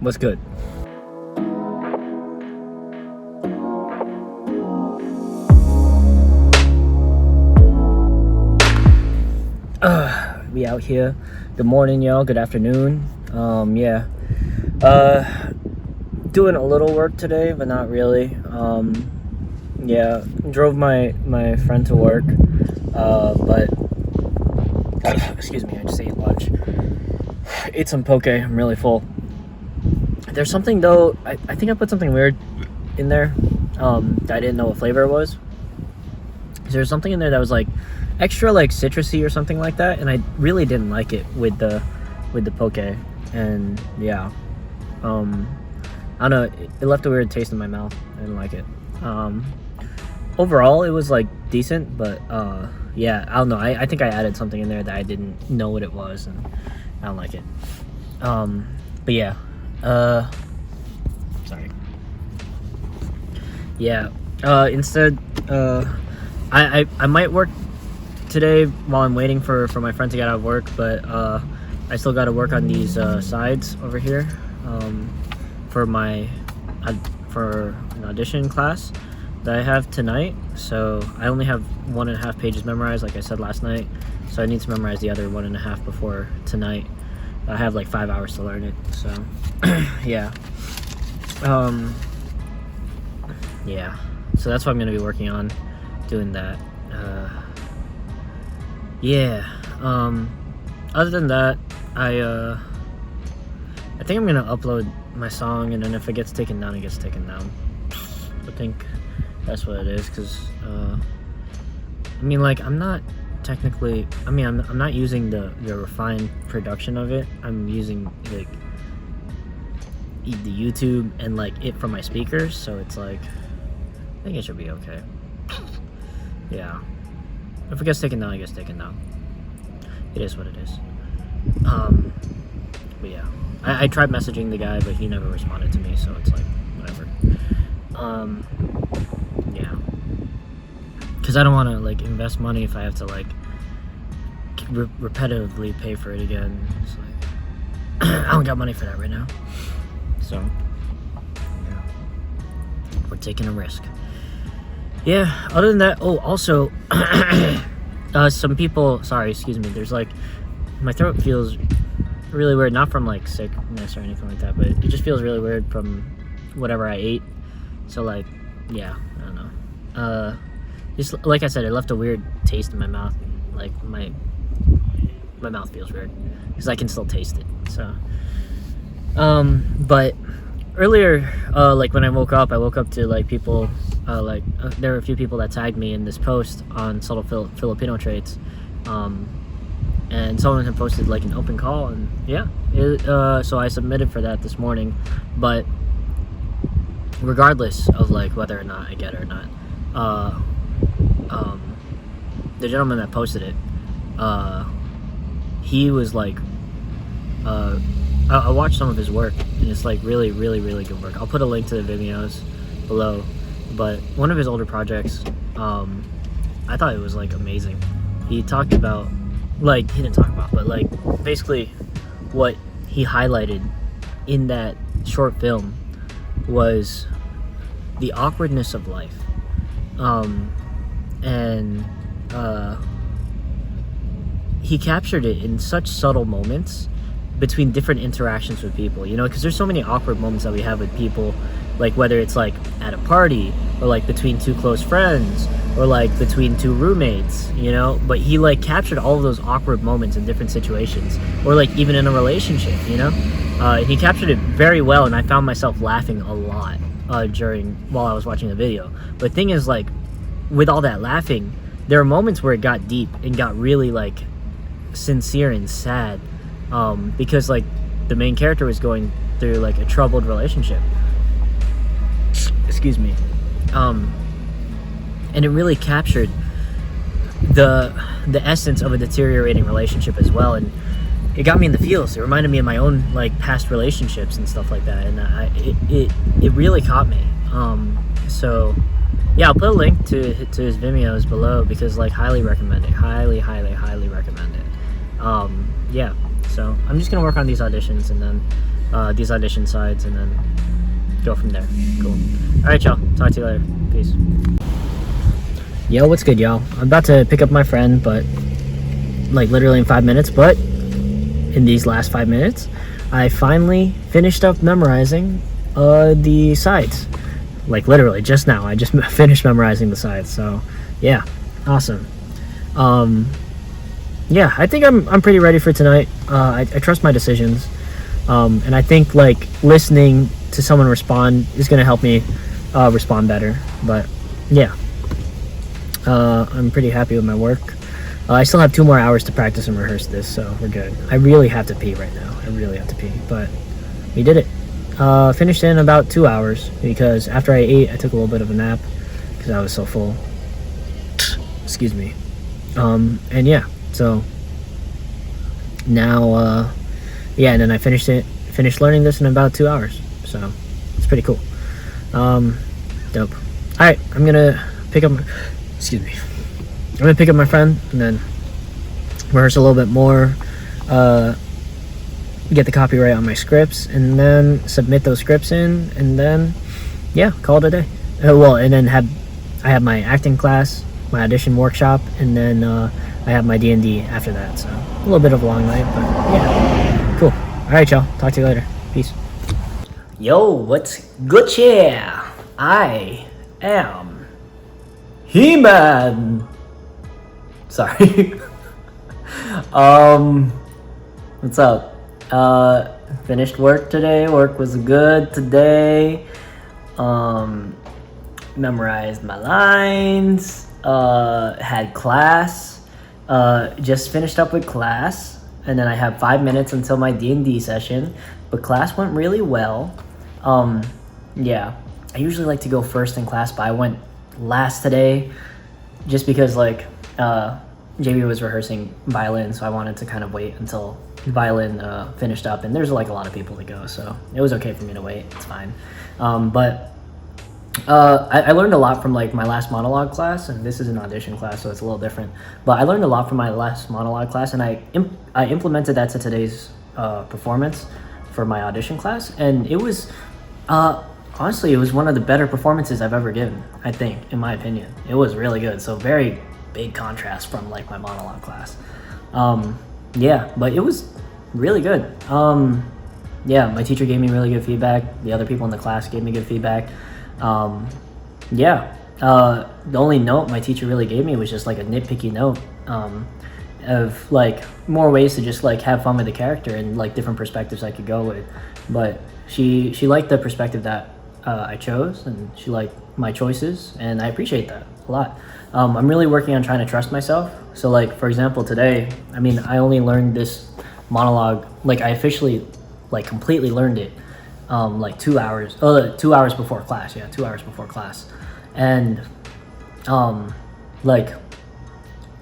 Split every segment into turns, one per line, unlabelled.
What's good? We out here. Good morning, y'all. Good afternoon. Doing a little work today, but not really. Drove my friend to work, but excuse me, I just ate lunch. Ate some poke. I'm really full. There's something though. I think I put something weird in there that I didn't know what flavor it was. There's something in there that was like extra like citrusy or something like that, and I really didn't like it with the poke. And yeah, I don't know, it left a weird taste in my mouth. I didn't like it. Overall it was like decent, but yeah, I don't know, I think I added something in there that I didn't know what it was, and I don't like it. But yeah, sorry. Yeah, instead I might work today while I'm waiting for my friend to get out of work, but I still got to work on these sides over here for an audition class that I have tonight. So I only have 1.5 pages memorized, like I said last night, so I need to memorize the other 1.5 before tonight. I have like 5 hours to learn it, so yeah. Yeah, so that's what I'm gonna be working on, doing that. Other than that, I think I'm gonna upload my song, and then if it gets taken down, it gets taken down. I think that's what it is, because I mean, like, I'm not technically, I'm not using the refined production of it. I'm using like the YouTube and like it from my speakers, so it's like, I think it should be okay. Yeah, if it gets taken down, it gets taken down. It is what it is. But yeah, I tried messaging the guy, but he never responded to me, so it's like, whatever. Yeah, because I don't want to like invest money if I have to like repetitively pay for it again. It's like I don't got money for that right now, so yeah, we're taking a risk. Yeah, other than that, oh, also some people, sorry, excuse me, there's like, my throat feels really weird, not from like sickness or anything like that, but it just feels really weird from whatever I ate. So like, yeah, I don't know, just like I said, it left a weird taste in my mouth. Like my mouth feels weird because I can still taste it. So but earlier, like when I woke up to like people, there were a few people that tagged me in this post on subtle Filipino traits, and someone had posted like an open call, and yeah, so I submitted for that this morning. But regardless of like whether or not I get it or not, the gentleman that posted it, he was like, I watched some of his work, and it's like really, really, really good work. I'll put a link to the videos below, but one of his older projects, I thought it was like amazing. He talked about, like, he didn't talk about, but like basically what he highlighted in that short film was the awkwardness of life, and he captured it in such subtle moments between different interactions with people, you know, because there's so many awkward moments that we have with people, like whether it's like at a party, or like between two close friends, or like between two roommates, you know. But he like captured all of those awkward moments in different situations, or like even in a relationship, you know. He captured it very well, and I found myself laughing a lot while I was watching the video. But the thing is, like, with all that laughing, there are moments where it got deep and got really like sincere and sad, because like the main character was going through like a troubled relationship. Excuse me. And it really captured the essence of a deteriorating relationship as well, and it got me in the feels. It reminded me of my own like past relationships and stuff like that, and it really caught me. So yeah, I'll put a link to his Vimeos below, because like highly recommend it, highly recommend it. Yeah, So I'm just gonna work on these auditions and then these audition sides, and then go from there. Cool. All right, y'all. Talk to you later. Peace. Yo, what's good, y'all? I'm about to pick up my friend, but like literally in 5 minutes. But in these last 5 minutes, I finally finished up memorizing the sides. Like literally just now, I just finished memorizing the sides. So yeah, awesome. Yeah, I think I'm pretty ready for tonight. I trust my decisions, and I think like listening to someone respond is gonna help me respond better. But yeah, I'm pretty happy with my work. I still have 2 more hours to practice and rehearse this, so we're good. I really have to pee right now. I really have to pee, but we did it. Finished in about 2 hours because after I ate, I took a little bit of a nap because I was so full. Excuse me. And yeah, so now, yeah, and then I finished learning this in about 2 hours. So it's pretty cool. Dope. All right, I'm gonna pick up. Excuse me. I'm gonna pick up my friend and then rehearse a little bit more, get the copyright on my scripts, and then submit those scripts in, and then yeah, call it a day. Well, and then I have my acting class, my audition workshop, and then I have my D&D after that. So a little bit of a long night, but yeah, cool. All right, y'all. Talk to you later. Peace. Yo, what's good? Yeah, I am He-Man. Sorry. What's up? Finished work today. Work was good today. Memorized my lines. Had class. Just finished up with class, and then I have 5 minutes until my D&D session. But class went really well. Yeah, I usually like to go first in class, but I went last today, just because like JB was rehearsing violin, so I wanted to kind of wait until violin finished up, and there's like a lot of people to go, so it was okay for me to wait. It's fine. But I learned a lot from like my last monologue class, and this is an audition class, so it's a little different. But I learned a lot from my last monologue class, and I implemented that to today's performance for my audition class, and it was honestly, it was one of the better performances I've ever given, I think, in my opinion. It was really good, so very big contrast from like my monologue class. Yeah, but it was really good. Yeah, my teacher gave me really good feedback. The other people in the class gave me good feedback. Yeah, the only note my teacher really gave me was just like a nitpicky note of like more ways to just like have fun with the character and like different perspectives I could go with. But she liked the perspective that I chose, and she liked my choices, and I appreciate that a lot. I'm really working on trying to trust myself. So like, for example, today, I mean, I only learned this monologue, like I officially like completely learned it like 2 hours, 2 hours before class. Yeah, 2 hours before class. And like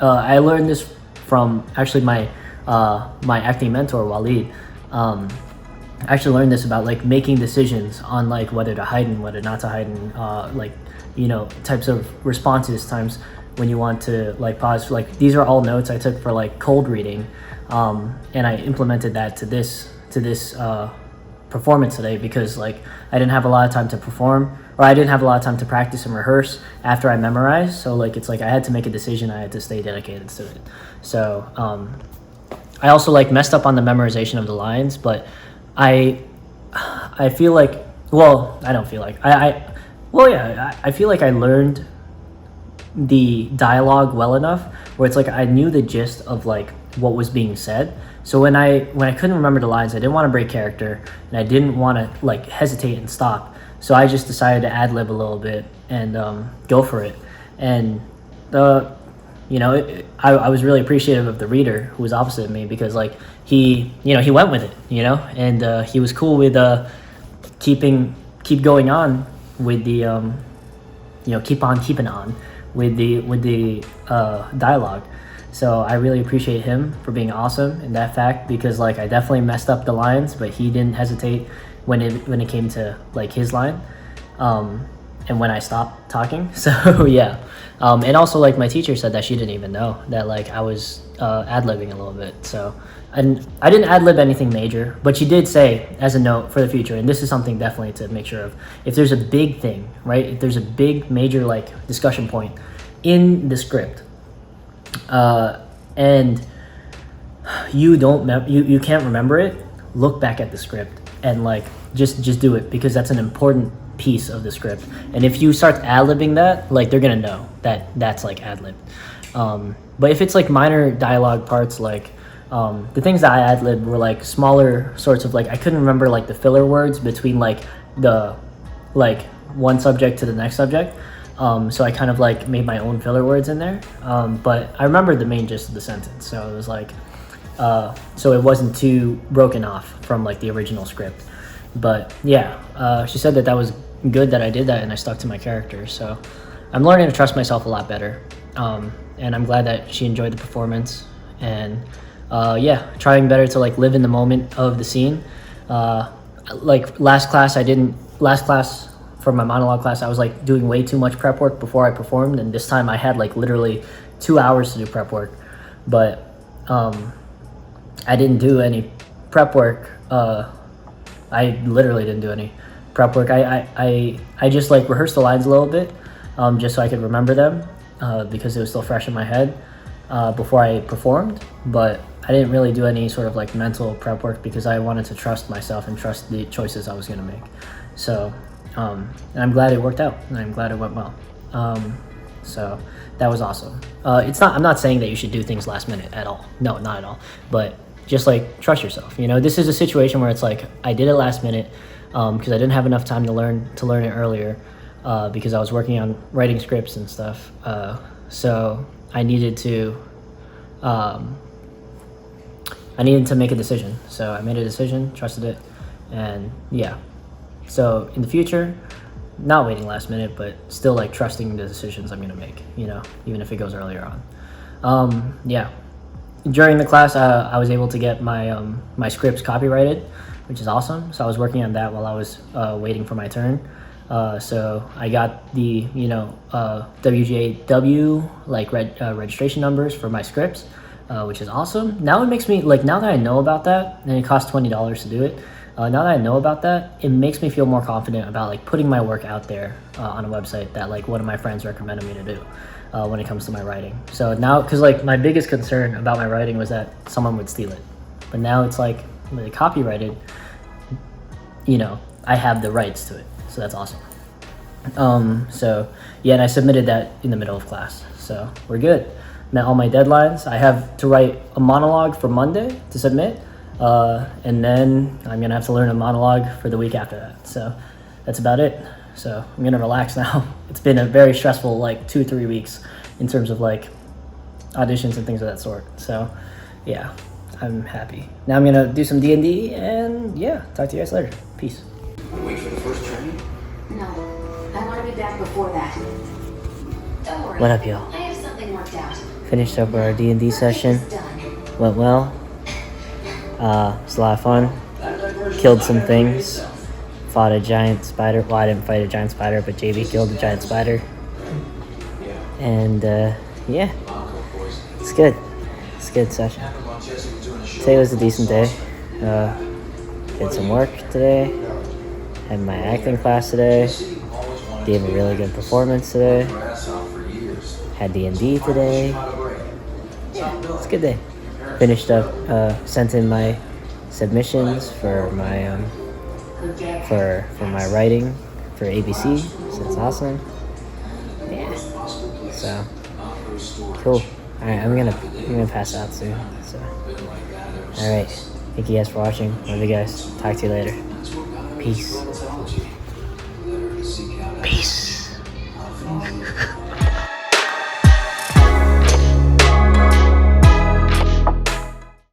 I learned this from actually my my acting mentor, Walid. I actually learned this about like making decisions on like whether to heighten, whether not to heighten, like, you know, types of responses, times when you want to like pause. Like these are all notes I took for like cold reading, and I implemented that to this performance today, because like I didn't have a lot of time to perform, or I didn't have a lot of time to practice and rehearse after I memorized. So like it's like I had to make a decision. I had to stay dedicated to it. So I also like messed up on the memorization of the lines, but I feel like, well, I don't feel like I feel like I learned the dialogue well enough where it's like I knew the gist of like what was being said. So when I couldn't remember the lines, I didn't want to break character, and I didn't want to like hesitate and stop. So I just decided to ad lib a little bit and go for it. And you know, I was really appreciative of the reader who was opposite of me, because like he went with it, you know, and he was cool with keep going on with the you know, keep on keeping on with the dialogue. So I really appreciate him for being awesome in that fact, because like I definitely messed up the lines, but he didn't hesitate when it came to like his line. and when I stopped talking. So yeah, and also like my teacher said that she didn't even know that like I was ad-libbing a little bit. So I didn't ad-lib anything major, but she did say as a note for the future, and this is something definitely to make sure of, if there's a big thing, right, if there's a big major like discussion point in the script, and you can't remember it, look back at the script and like just do it, because that's an important piece of the script. And if you start ad-libbing that, like they're gonna know that that's like ad-lib. But if it's like minor dialogue parts, like the things that I ad-libbed were like smaller sorts of like, I couldn't remember like the filler words between like the like one subject to the next subject. So I kind of like made my own filler words in there. But I remembered the main gist of the sentence. So it was like, so it wasn't too broken off from like the original script. But yeah, she said that that was good that I did that and I stuck to my character. So I'm learning to trust myself a lot better. And I'm glad that she enjoyed the performance. And yeah, trying better to like live in the moment of the scene. Like last class for my monologue class, I was like doing way too much prep work before I performed. And this time I had like literally 2 hours to do prep work. But I didn't do any prep work. I literally didn't do any prep work. I just like rehearsed the lines a little bit, just so I could remember them, because it was still fresh in my head before I performed. But I didn't really do any sort of like mental prep work because I wanted to trust myself and trust the choices I was gonna make. So, and I'm glad it worked out, and I'm glad it went well. So that was awesome. I'm not saying that you should do things last minute at all. No, not at all. But just like trust yourself. You know, this is a situation where it's like I did it last minute because I didn't have enough time to learn it earlier because I was working on writing scripts and stuff. So I needed to make a decision. So I made a decision, trusted it, and yeah. So in the future, not waiting last minute, but still like trusting the decisions I'm gonna make, you know, even if it goes earlier on. Yeah. During the class, I was able to get my scripts copyrighted, which is awesome. So I was working on that while I was waiting for my turn. So I got the, you know, WJW like registration numbers for my scripts, which is awesome. Now it makes me like, now that I know about that, and it costs $20 to do it. Now that I know about that, it makes me feel more confident about like putting my work out there on a website that like one of my friends recommended me to do when it comes to my writing. So now, because like my biggest concern about my writing was that someone would steal it, but now it's like when they copyrighted, you know, I have the rights to it, so that's awesome. So yeah, and I submitted that in the middle of class, so we're good. Met all my deadlines. I have to write a monologue for Monday to submit. And then I'm gonna have to learn a monologue for the week after that. So that's about it. So I'm gonna relax now. It's been a very stressful like 2-3 weeks in terms of like auditions and things of that sort. So yeah, I'm happy. Now I'm gonna do some D&D and yeah, talk to you guys later. Peace.
Wait for the first training?
No, I want to be back before that. Don't worry.
What up, y'all?
I have something worked out.
Finished up our D&D session.
It's done.
Went well. It was a lot of fun. Killed some things. Fought a giant spider. Well, I didn't fight a giant spider, but JB killed a giant spider. And yeah, it's good. It's a good session. Today was a decent day. Did some work today. Had my acting class today. Gave a really good performance today. Had D&D today. Yeah, it's a good day. Finished up, sent in my submissions for my for my writing for ABC, so that's awesome. Yeah, so cool. All right, I'm gonna pass out soon. So, all right, thank you guys for watching. Love you guys. Talk to you later. Peace.